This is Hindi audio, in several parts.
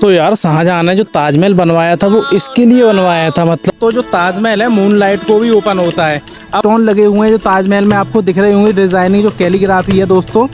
तो यार शाहजहां ने जो ताजमहल बनवाया था वो इसके लिए बनवाया था, मतलब तो जो ताजमहल है मूनलाइट को भी ओपन होता है। अब स्टोन लगे हुए हैं जो ताजमहल में आपको दिख रहे होंगे, डिजाइनिंग जो कैलीग्राफी है दोस्तों,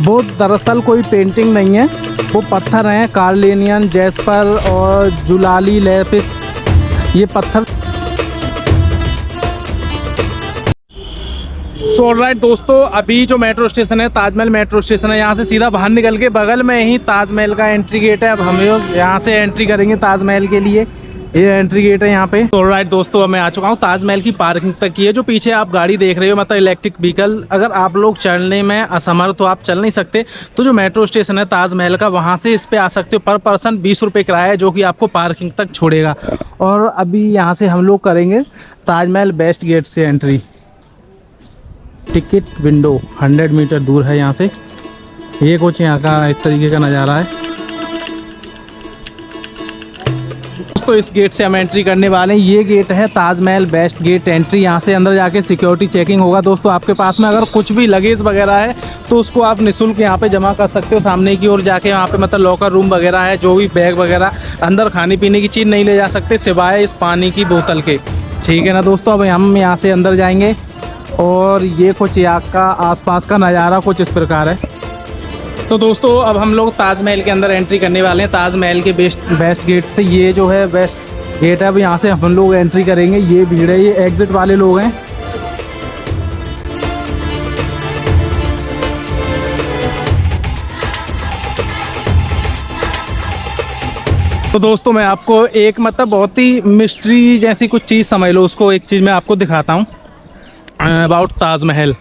वो दरअसल कोई पेंटिंग नहीं है, वो पत्थर हैं कार्लिनियन, जैस्पर और जुलाली लेपिस, ये पत्थर। सो ऑलराइट दोस्तों, अभी जो मेट्रो स्टेशन है ताजमहल मेट्रो स्टेशन है, यहाँ से सीधा बाहर निकल के बगल में ही ताजमहल का एंट्री गेट है। अब हम यहाँ से एंट्री करेंगे ताजमहल के लिए, ये एंट्री गेट है यहाँ पे। ऑलराइट दोस्तों, अब मैं आ चुका हूँ ताजमहल की पार्किंग तक की है। जो पीछे आप गाड़ी देख रहे हो मतलब इलेक्ट्रिक व्हीकल, अगर आप लोग चलने में असमर्थ हो, आप चल नहीं सकते, तो जो मेट्रो स्टेशन है ताजमहल का, वहाँ से इस पे आ सकते हो। पर पर्सन 20 रुपये किराया है जो कि आपको पार्किंग तक छोड़ेगा। और अभी यहाँ से हम लोग करेंगे ताजमहल वेस्ट गेट से एंट्री। टिकट विंडो 100 मीटर दूर है यहाँ से। ये कुछ यहाँ का इस तरीके का नज़ारा है। तो इस गेट से हम एंट्री करने वाले हैं। ये गेट है ताजमहल वेस्ट गेट एंट्री। यहाँ से अंदर जाके सिक्योरिटी चेकिंग होगा दोस्तों। आपके पास में अगर कुछ भी लगेज वगैरह है तो उसको आप निःशुल्क यहाँ पे जमा कर सकते हो। सामने की ओर जाके वहाँ पे मतलब लॉकर रूम वगैरह है, जो भी बैग वगैरह, अंदर खाने पीने की चीज़ नहीं ले जा सकते सिवाय इस पानी की बोतल के, ठीक है ना दोस्तों। अब हम यहाँ से अंदर जाएंगे और ये कुछ यहाँ का आसपास का नज़ारा कुछ इस प्रकार है। तो दोस्तों अब हम लोग ताजमहल के अंदर एंट्री करने वाले हैं ताजमहल के वेस्ट गेट से। ये जो है वेस्ट गेट है, अब यहाँ से हम लोग एंट्री करेंगे। ये भीड़ है, ये एग्जिट वाले लोग हैं। तो दोस्तों मैं आपको एक मतलब बहुत ही मिस्ट्री जैसी कुछ चीज़ समझ लो उसको, एक चीज़ मैं आपको दिखाता हूँ अबाउट ताजमहल।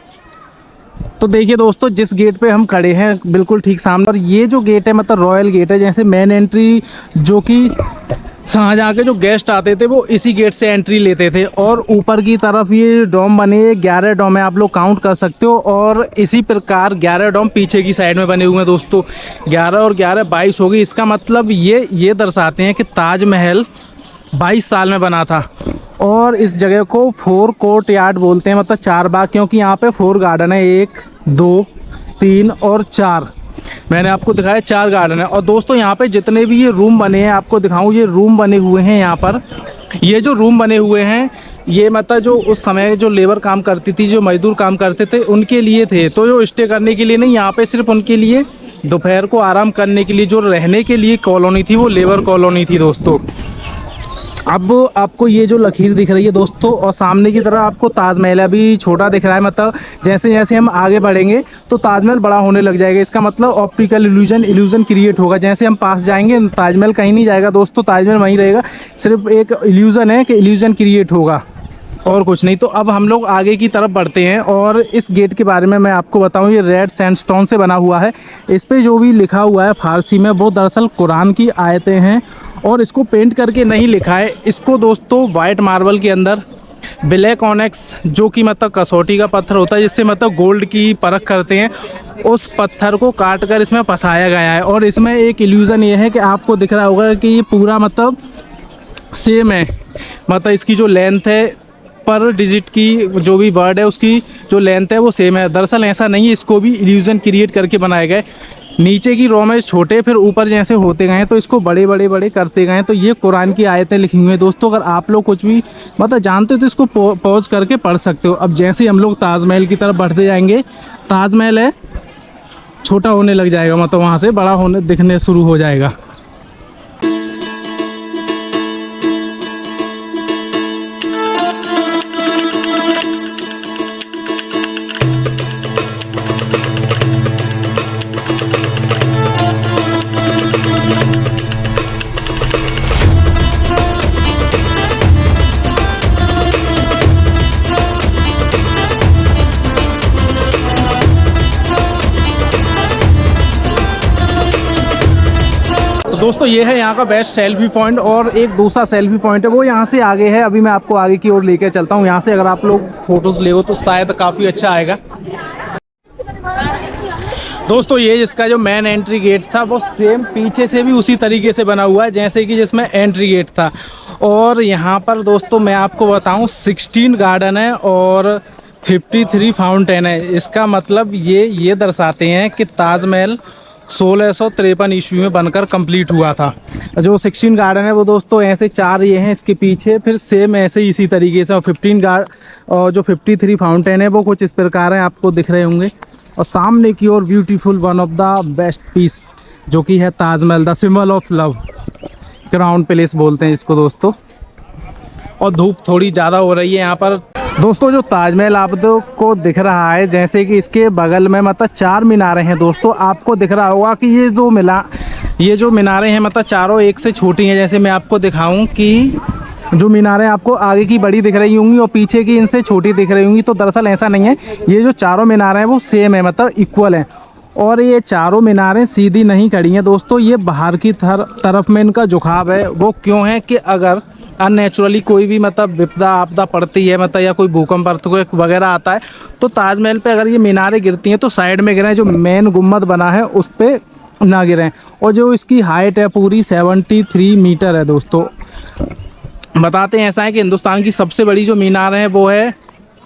तो देखिए दोस्तों, जिस गेट पे हम खड़े हैं बिल्कुल ठीक सामने, और ये जो गेट है मतलब रॉयल गेट है। जैसे मेन एंट्री जो कि शाहजहां के जो गेस्ट आते थे वो इसी गेट से एंट्री लेते थे। और ऊपर की तरफ ये डोम बने, 11 डोम है, आप लोग काउंट कर सकते हो। और इसी प्रकार 11 डोम पीछे की साइड में बने हुए हैं दोस्तों। 11 और 11 22 होगी। इसका मतलब ये दर्शाते हैं कि ताजमहल 22 साल में बना था। और इस जगह को 4 कोर्ट यार्ड बोलते हैं, मतलब 4 बाग, क्योंकि यहाँ पे 4 गार्डन है, 1 2 3 और 4। मैंने आपको दिखाया 4 गार्डन है। और दोस्तों यहाँ पे जितने भी ये रूम बने हैं आपको दिखाऊं, ये रूम बने हुए हैं यहाँ पर। ये जो रूम बने हुए हैं ये मतलब जो उस समय जो लेबर काम करती थी, जो मजदूर काम करते थे, उनके लिए थे। तो जो स्टे करने के लिए नहीं, यहाँ पे सिर्फ उनके लिए दोपहर को आराम करने के लिए जो रहने के लिए कॉलोनी थी वो लेबर कॉलोनी थी दोस्तों। अब आपको ये जो लकीर दिख रही है दोस्तों, और सामने की तरफ आपको ताजमहल अभी छोटा दिख रहा है, मतलब जैसे जैसे हम आगे बढ़ेंगे तो ताजमहल बड़ा होने लग जाएगा। इसका मतलब ऑप्टिकल इल्यूजन क्रिएट होगा। जैसे हम पास जाएंगे ताजमहल कहीं नहीं जाएगा दोस्तों, ताजमहल वहीं रहेगा। सिर्फ एक इल्यूजन है कि इल्यूजन क्रिएट होगा और कुछ नहीं। तो अब हम लोग आगे की तरफ बढ़ते हैं। और इस गेट के बारे में मैं आपको बताऊं, ये रेड सैंडस्टोन से बना हुआ है। इस पे जो भी लिखा हुआ है फारसी में वो दरअसल कुरान की आयतें हैं। और इसको पेंट करके नहीं लिखा है, इसको दोस्तों वाइट मार्बल के अंदर ब्लैक ऑनेक्स, जो कि मतलब कसौटी का पत्थर होता है जिससे मतलब गोल्ड की परख करते हैं, उस पत्थर को काट कर इसमें फंसाया गया है। और इसमें एक इल्यूज़न ये है कि आपको दिख रहा होगा कि ये पूरा मतलब सेम है, मतलब इसकी जो लेंथ है पर डिजिट की जो भी वर्ड है उसकी जो लेंथ है वो सेम है। दरअसल ऐसा नहीं है, इसको भी इल्यूजन क्रिएट करके बनाए गए। नीचे की रो में छोटे, फिर ऊपर जैसे होते गए तो इसको बड़े बड़े बड़े करते गए। तो ये कुरान की आयतें लिखी हुई हैं दोस्तों। अगर आप लोग कुछ भी मतलब जानते हो तो इसको पॉज करके पढ़ सकते हो। अब जैसे ही हम लोग ताजमहल की तरफ बढ़ते जाएंगे, ताजमहल है छोटा होने लग जाएगा, मतलब वहाँ से बड़ा होने दिखने शुरू हो जाएगा। दोस्तों ये है यहाँ का बेस्ट सेल्फी पॉइंट। और एक दूसरा सेल्फी पॉइंट है वो यहाँ से आगे है। अभी मैं आपको आगे की ओर लेकर चलता हूँ। यहाँ से अगर आप लोग फोटोज ले तो शायद काफ़ी अच्छा आएगा। दोस्तों ये जिसका जो मेन एंट्री गेट था वो सेम पीछे से भी उसी तरीके से बना हुआ है जैसे कि जिसमें एंट्री गेट था। और यहाँ पर दोस्तों मैं आपको बताऊँ 16 गार्डन है और 53 फाउंटेन है। इसका मतलब ये दर्शाते हैं कि ताजमहल 1653 ईस्वी में बनकर कंप्लीट हुआ था। जो 16 गार्डन है वो दोस्तों ऐसे 4 ये हैं इसके पीछे, फिर सेम ऐसे ही इसी तरीके से, और 15 गार्ड और जो 53 फाउंटेन है वो कुछ इस प्रकार हैं, आपको दिख रहे होंगे। और सामने की ओर beautiful one of the best piece जो कि है Taj Mahal, the symbol of love, crown palace बोलते हैं इसको दोस्तों। और धूप थोड़ी ज़्यादा हो रही है यहाँ पर दोस्तों। जो ताजमहल आपको दिख रहा है, जैसे कि इसके बगल में मतलब 4 मीनारें हैं दोस्तों। आपको दिख रहा होगा कि ये जो मीनारें हैं मतलब चारों एक से छोटी हैं। जैसे मैं आपको दिखाऊं कि जो मीनारें आपको आगे की बड़ी दिख रही होंगी और पीछे की इनसे छोटी दिख रही होंगी, तो दरअसल ऐसा नहीं है। ये जो चारों मीनारें हैं वो सेम है, मतलब इक्वल हैं। और ये चारों मीनारें सीधी नहीं खड़ी हैं दोस्तों, ये बाहर की तरफ में इनका झुकाव है। वो क्यों है कि अगर अननेचुरली कोई भी मतलब विपदा आपदा पड़ती है, मतलब या कोई भूकंप अर्थक्वेक वगैरह आता है, तो ताजमहल पे अगर ये मीनारें गिरती हैं तो साइड में गिरें, जो मेन गुम्बद बना है उस पर ना गिरें। और जो इसकी हाइट है पूरी 73 मीटर है दोस्तों। बताते हैं ऐसा है कि हिंदुस्तान की सबसे बड़ी जो मीनार है वो है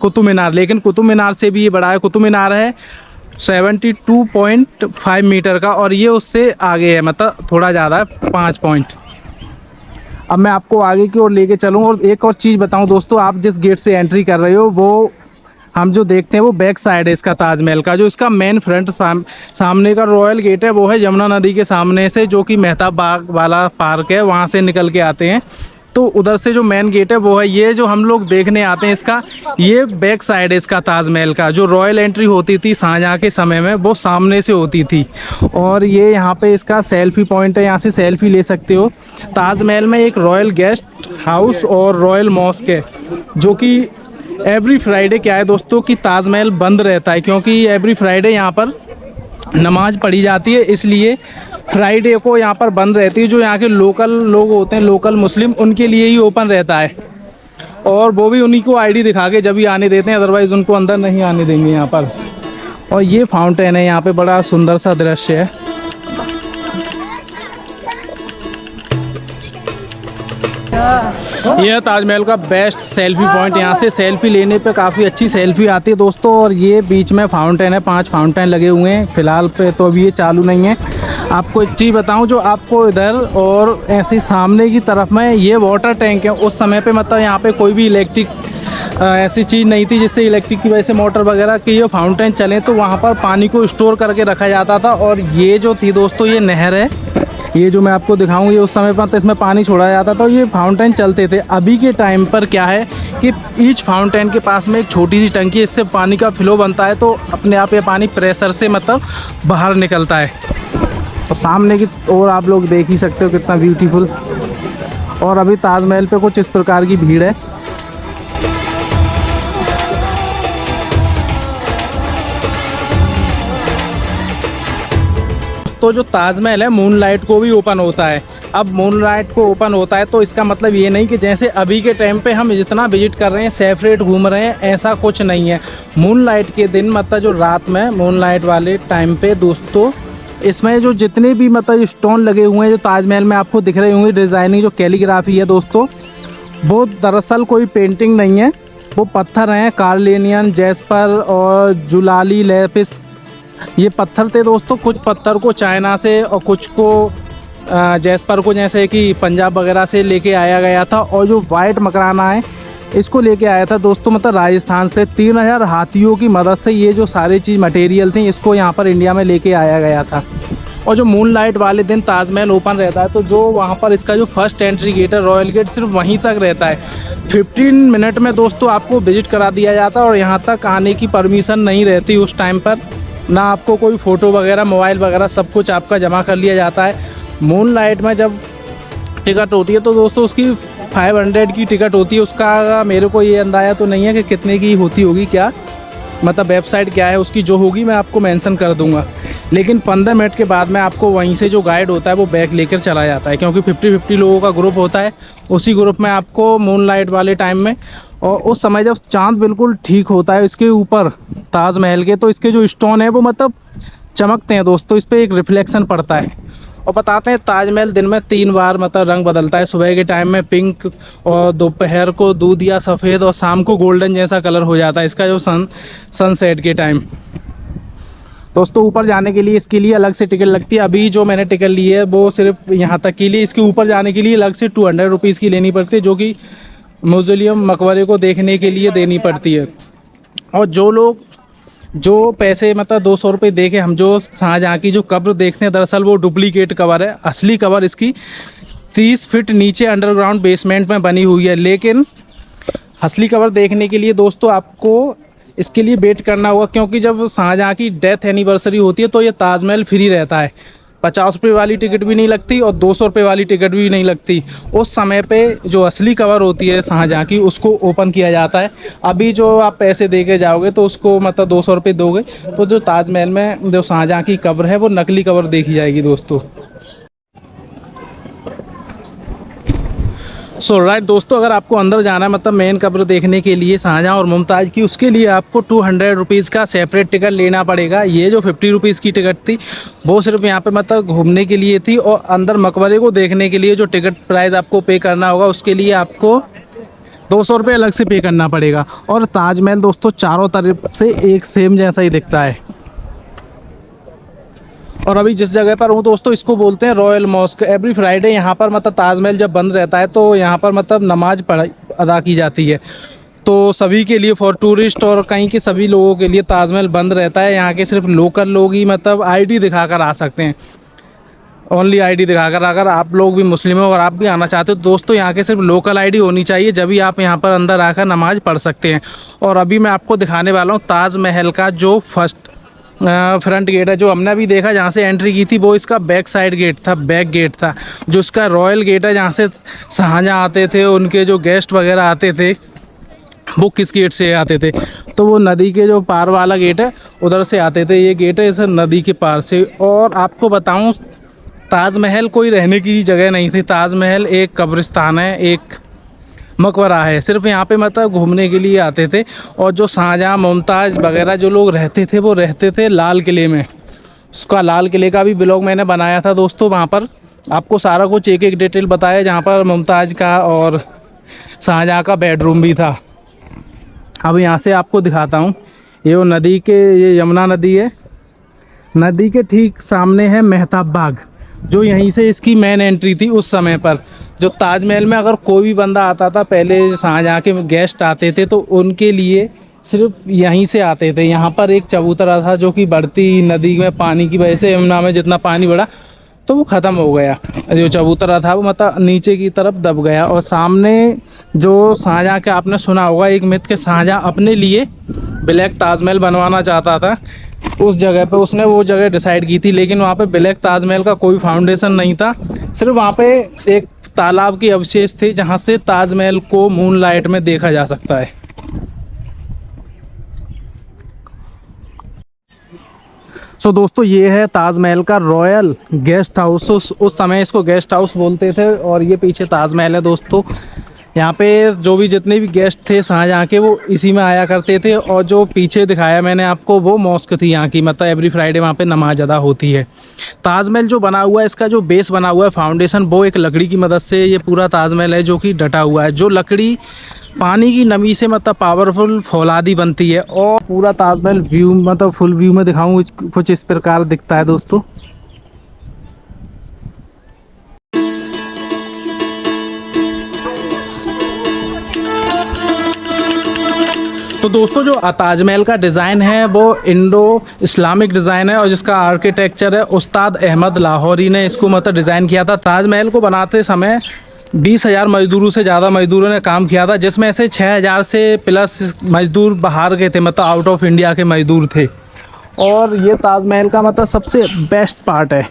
कुतुब मीनार, लेकिन कुतुब मीनार से भी ये बड़ा है। कुतुब मीनार है 72.5 मीटर का, और ये उससे आगे है, मतलब थोड़ा ज़्यादा है, 5 पॉइंट। अब मैं आपको आगे की ओर लेके चलूँ। और एक और चीज़ बताऊं दोस्तों, आप जिस गेट से एंट्री कर रहे हो वो हम जो देखते हैं वो बैक साइड है इसका ताजमहल का। जो इसका मेन फ्रंट सामने का रॉयल गेट है वो है यमुना नदी के सामने से, जो कि मेहताब बाग वाला पार्क है, वहाँ से निकल के आते हैं। तो उधर से जो मेन गेट है वो है, ये जो हम लोग देखने आते हैं इसका, ये बैक साइड है इसका ताजमहल का। जो रॉयल एंट्री होती थी शाहजहाँ के समय में वो सामने से होती थी। और ये यहाँ पे इसका सेल्फी पॉइंट है, यहाँ से सेल्फी ले सकते हो। ताजमहल में एक रॉयल गेस्ट हाउस और रॉयल मॉस्क है, जो कि एवरी फ्राइडे क्या है दोस्तों कि ताजमहल बंद रहता है, क्योंकि एवरी फ्राइडे यहाँ पर नमाज पढ़ी जाती है, इसलिए फ्राइडे को यहाँ पर बंद रहती है। जो यहाँ के लोकल लोग होते हैं, लोकल मुस्लिम, उनके लिए ही ओपन रहता है। और वो भी उन्हीं को आईडी दिखा के जब ही आने देते हैं, अदरवाइज़ उनको अंदर नहीं आने देंगे यहाँ पर। और ये फाउंटेन है यहाँ पे, बड़ा सुंदर सा दृश्य है। यह ताजमहल का बेस्ट सेल्फी पॉइंट। यहाँ से सेल्फी लेने पे काफ़ी अच्छी सेल्फी आती है दोस्तों। और ये बीच में फाउंटेन है, 5 फाउंटेन लगे हुए हैं फिलहाल पे, तो अभी ये चालू नहीं है। आपको एक चीज़ बताऊं, जो आपको इधर और ऐसे सामने की तरफ में ये वाटर टैंक है। उस समय पे मतलब यहाँ पे कोई भी इलेक्ट्रिक ऐसी चीज़ नहीं थी जिससे इलेक्ट्रिक की वजह से मोटर वगैरह की ये फाउंटेन चले, तो वहाँ पर पानी को स्टोर करके रखा जाता था। और ये जो थी दोस्तों, ये नहर है, ये जो मैं आपको दिखाऊं, ये उस समय पर तो इसमें पानी छोड़ा जाता था, ये फाउंटेन चलते थे। अभी के टाइम पर क्या है कि ईच फाउंटेन के पास में एक छोटी सी टंकी है, इससे पानी का फ्लो बनता है, तो अपने आप ये पानी प्रेशर से मतलब बाहर निकलता है। और सामने की ओर आप लोग देख ही सकते हो कितना ब्यूटीफुल। और अभी ताजमहल पे कुछ इस प्रकार की भीड़ है। तो जो ताजमहल है मूनलाइट को भी ओपन होता है। अब मूनलाइट को ओपन होता है तो इसका मतलब ये नहीं कि जैसे अभी के टाइम पे हम जितना विजिट कर रहे हैं सेपरेट घूम रहे हैं, ऐसा कुछ नहीं है। मूनलाइट के दिन मतलब जो रात में मूनलाइट वाले टाइम पे दोस्तों, इसमें जो जितने भी मतलब स्टोन लगे हुए हैं जो ताजमहल में आपको दिख रहे होंगे, डिज़ाइनिंग जो कैलीग्राफी है दोस्तों, वो दरअसल कोई पेंटिंग नहीं है, वो पत्थर हैं। कार्लिनियन, जैस्पर और जुलाली लेपिस, ये पत्थर थे दोस्तों। कुछ पत्थर को चाइना से और कुछ को जैस्पर को जैसे कि पंजाब वगैरह से लेके आया गया था। और जो वाइट मकराना है इसको लेके आया था दोस्तों मतलब राजस्थान से। 3000 हाथियों की मदद से ये जो सारी चीज़ मटेरियल थी इसको यहाँ पर इंडिया में लेके आया गया था। और जो मूनलाइट वाले दिन ताजमहल ओपन रहता है, तो जो वहाँ पर इसका जो फर्स्ट एंट्री गेट है रॉयल गेट, सिर्फ वहीं तक रहता है। 15 मिनट में दोस्तों आपको विजिट करा दिया जाता है और यहाँ तक आने की परमिशन नहीं रहती उस टाइम पर। ना आपको कोई फ़ोटो वगैरह, मोबाइल वगैरह, सब कुछ आपका जमा कर लिया जाता है। मूनलाइट में जब टिकट होती है तो दोस्तों उसकी 500 की टिकट होती है। उसका मेरे को ये अंदाज़ा तो नहीं है कि कितने की होती होगी, क्या मतलब वेबसाइट क्या है उसकी, जो होगी मैं आपको मेंशन कर दूंगा। लेकिन 15 मिनट के बाद में आपको वहीं से जो गाइड होता है वो बैग लेकर चला जाता है, क्योंकि 50-50 लोगों का ग्रुप होता है। उसी ग्रुप में आपको मूनलाइट वाले टाइम में, और उस समय जब चाँद बिल्कुल ठीक होता है इसके ऊपर ताजमहल के, तो इसके जो स्टोन है वो मतलब चमकते हैं दोस्तों, इस पर एक रिफ्लेक्शन पड़ता है। और बताते हैं ताजमहल दिन में 3 बार मतलब रंग बदलता है। सुबह के टाइम में पिंक, और दोपहर को दूध या सफ़ेद, और शाम को गोल्डन जैसा कलर हो जाता है इसका जो सनसेट के टाइम। दोस्तों ऊपर जाने के लिए इसके लिए अलग से टिकट लगती है। अभी जो मैंने टिकट ली है वो सिर्फ यहाँ तक के लिए, इसके ऊपर जाने के लिए अलग से 200 रुपीज़ की लेनी पड़ती है, जो कि मौज़ोलियम मकबरे को देखने के लिए देनी पड़ती है। और जो लोग जो पैसे मतलब 200 रुपये दे के हम जो शाहजहाँ की जो कब्र देखते हैं, दरअसल वो डुप्लीकेट कबर है। असली कबर इसकी 30 फीट नीचे अंडरग्राउंड बेसमेंट में बनी हुई है। लेकिन असली कबर देखने के लिए दोस्तों आपको इसके लिए वेट करना होगा, क्योंकि जब शाहजहाँ की डेथ एनिवर्सरी होती है तो ये ताजमहल फ्री रहता है। 50 रुपये वाली टिकट भी नहीं लगती और 200 रुपये वाली टिकट भी नहीं लगती। उस समय पे जो असली कवर होती है शाहजहाँ की उसको ओपन किया जाता है। अभी जो आप पैसे दे के जाओगे तो उसको मतलब 200 रुपये दोगे तो जो ताजमहल में जो शाहजहाँ की कब्र है वो नकली कब्र देखी जाएगी दोस्तों। सो राइट दोस्तों, अगर आपको अंदर जाना है मतलब मेन कब्र देखने के लिए शाहजहाँ और मुमताज़ की, उसके लिए आपको 200 रुपीज़ का सेपरेट टिकट लेना पड़ेगा। ये जो 50 रुपीज़ की टिकट थी वो सिर्फ यहाँ पे मतलब घूमने के लिए थी, और अंदर मकबरे को देखने के लिए जो टिकट प्राइस आपको पे करना होगा उसके लिए आपको 200 रुपये अलग से पे करना पड़ेगा। और ताजमहल दोस्तों चारों तरफ से एक सेम जैसा ही दिखता है। और अभी जिस जगह पर हूँ दोस्तों इसको बोलते हैं रॉयल मॉस्क। एवरी फ्राइडे यहाँ पर मतलब ताजमहल जब बंद रहता है तो यहाँ पर मतलब नमाज अदा की जाती है। तो सभी के लिए, फॉर टूरिस्ट और कहीं के सभी लोगों के लिए ताजमहल बंद रहता है। यहाँ के सिर्फ लोकल लोग ही मतलब आईडी दिखाकर आ सकते हैं, ओनली आईडी दिखाकर। अगर आप लोग भी मुस्लिम हो और आप भी आना चाहते हो दोस्तों, यहाँ के सिर्फ लोकल आईडी होनी चाहिए, जब भी आप यहाँ पर अंदर आकर नमाज पढ़ सकते हैं। और अभी मैं आपको दिखाने वाला हूँ ताजमहल का जो फर्स्ट फ्रंट गेट है, जो हमने अभी देखा जहाँ से एंट्री की थी वो इसका बैक साइड गेट था, बैक गेट था। जो इसका रॉयल गेट है जहाँ से शाहजहाँ आते थे, उनके जो गेस्ट वगैरह आते थे वो किस गेट से आते थे, तो वो नदी के जो पार वाला गेट है उधर से आते थे। ये गेट है इस नदी के पार से। और आपको बताऊं ताजमहल कोई रहने की जगह नहीं थी, ताजमहल एक कब्रिस्तान है, एक मकबरा है। सिर्फ यहाँ पे मतलब घूमने के लिए आते थे। और जो शाहजहाँ मुमताज़ वगैरह जो लोग रहते थे वो रहते थे लाल किले में। उसका लाल किले का भी ब्लॉग मैंने बनाया था दोस्तों, वहाँ पर आपको सारा कुछ एक एक डिटेल बताया, जहाँ पर मुमताज़ का और शाहजहाँ का बेडरूम भी था। अब यहाँ से आपको दिखाता हूँ, ये वो नदी के, ये यमुना नदी है, नदी के ठीक सामने है मेहताब बाग, जो यहीं से इसकी मेन एंट्री थी उस समय पर। जो ताजमहल में अगर कोई भी बंदा आता था, पहले शाहजहाँ के गेस्ट आते थे तो उनके लिए सिर्फ यहीं से आते थे। यहाँ पर एक चबूतरा था जो कि बढ़ती नदी में पानी की वजह से, यमुना में जितना पानी बढ़ा तो वो ख़त्म हो गया। जो चबूतरा था वो मतलब नीचे की तरफ दब गया। और सामने जो शाहजहाँ के, आपने सुना होगा एक मिथ के शाहजहाँ अपने लिए ब्लैक ताजमहल बनवाना चाहता था, उस जगह पे उसने वो जगह डिसाइड की थी। लेकिन वहाँ पे ब्लैक ताजमहल का कोई फाउंडेशन नहीं था, सिर्फ वहाँ पे एक तालाब की अवशेष थे जहाँ से ताजमहल को मूनलाइट में देखा जा सकता है। सो दोस्तों ये है ताजमहल का रॉयल गेस्ट हाउस। उस समय इसको गेस्ट हाउस बोलते थे। और ये पीछे ताजमहल है दोस्तों। यहाँ पे जो भी जितने भी गेस्ट थे शाहजहाँ के वो इसी में आया करते थे। और जो पीछे दिखाया मैंने आपको वो मॉस्क थी यहाँ की, मतलब एवरी फ्राइडे वहाँ पे नमाज अदा होती है। ताजमहल जो बना हुआ है, इसका जो बेस बना हुआ है फाउंडेशन, वो एक लकड़ी की मदद से ये पूरा ताजमहल है जो कि डटा हुआ है। जो लकड़ी पानी की नमी से मतलब पावरफुल फौलादी बनती है। और पूरा ताजमहल व्यू मतलब फुल व्यू में दिखाऊँ कुछ इस प्रकार दिखता है दोस्तों। तो दोस्तों जो ताजमहल का डिज़ाइन है वो इंडो इस्लामिक डिज़ाइन है, और जिसका आर्किटेक्चर है उस्ताद अहमद लाहौरी ने इसको मतलब डिज़ाइन किया था। ताजमहल को बनाते समय 20,000 मजदूरों से ज़्यादा मजदूरों ने काम किया था, जिसमें से 6,000 से प्लस मजदूर बाहर के थे, मतलब आउट ऑफ इंडिया के मजदूर थे। और ये ताजमहल का मतलब सबसे बेस्ट पार्ट है।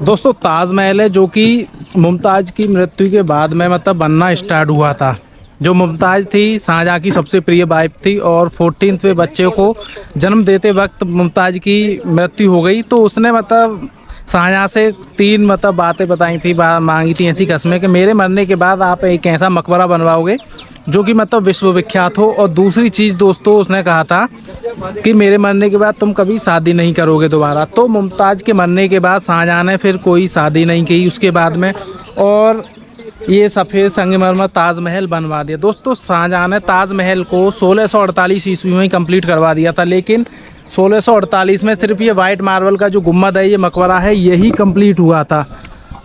दोस्तों ताजमहल है जो कि मुमताज़ की मृत्यु के बाद में मतलब बनना स्टार्ट हुआ था। जो मुमताज़ थी शाहजहाँ की सबसे प्रिय वाइफ थी, और 14वें बच्चे को जन्म देते वक्त मुमताज़ की मृत्यु हो गई। तो उसने मतलब शाहजहाँ से 3 मतलब बातें बताई थी, मांगी थी ऐसी कस्में कि मेरे मरने के बाद आप एक ऐसा मकबरा बनवाओगे जो कि मतलब विश्व विख्यात हो। और दूसरी चीज़ दोस्तों उसने कहा था कि मेरे मरने के बाद तुम कभी शादी नहीं करोगे दोबारा। तो मुमताज़ के मरने के बाद शाहजहाँ ने फिर कोई शादी नहीं की उसके बाद में। और ये सफ़ेद संगमरमर ताजमहल बनवा दिया। दोस्तों शाहजहां ने ताजमहल को 1648 ईस्वी में ही कंप्लीट करवा दिया था, लेकिन 1648 में सिर्फ ये वाइट मार्बल का जो गुम्बद है, ये मकबरा है, यही कंप्लीट हुआ था।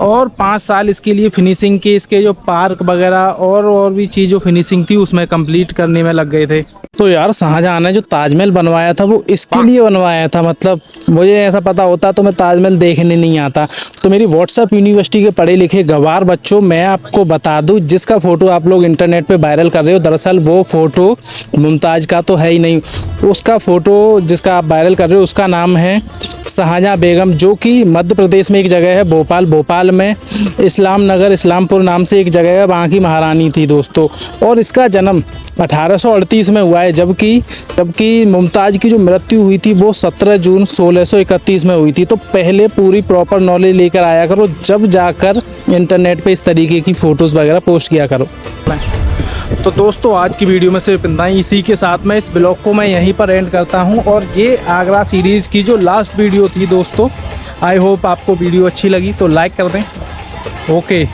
और 5 साल इसके लिए फिनिशिंग की, इसके जो पार्क वगैरह और भी चीज़ जो फिनिशिंग थी उसमें कंप्लीट करने में लग गए थे। तो यार शाहजहां ने जो ताजमहल बनवाया था वो इसके लिए बनवाया था, मतलब मुझे ऐसा पता होता तो मैं ताजमहल देखने नहीं आता। तो मेरी व्हाट्सएप यूनिवर्सिटी के पढ़े लिखे गवार बच्चों, मैं आपको बता दूं, जिसका फ़ोटो आप लोग इंटरनेट पे वायरल कर रहे हो, दरअसल वो फ़ोटो मुमताज़ का तो है ही नहीं। उसका फ़ोटो जिसका आप वायरल कर रहे हो उसका नाम है शाहजहां बेगम, जो कि मध्य प्रदेश में एक जगह है भोपाल में इस्लाम नगर इस्लामपुर नाम से एक जगह है, वहाँ की महारानी थी दोस्तों। और इसका जन्म 1838 में हुआ है, जबकि मुमताज़ की जो मृत्यु हुई थी वो 17 जून 1631 में हुई थी। तो पहले पूरी प्रॉपर नॉलेज लेकर आया करो, जब जाकर इंटरनेट पे इस तरीके की फ़ोटोज़ वगैरह पोस्ट किया करो। तो दोस्तों आज की वीडियो में सिर्फ इतना ही। इसी के साथ मैं इस ब्लॉग को मैं यहीं पर एंड करता हूं। और ये आगरा सीरीज़ की जो लास्ट वीडियो थी दोस्तों, आई होप आपको वीडियो अच्छी लगी तो लाइक कर दें। ओके।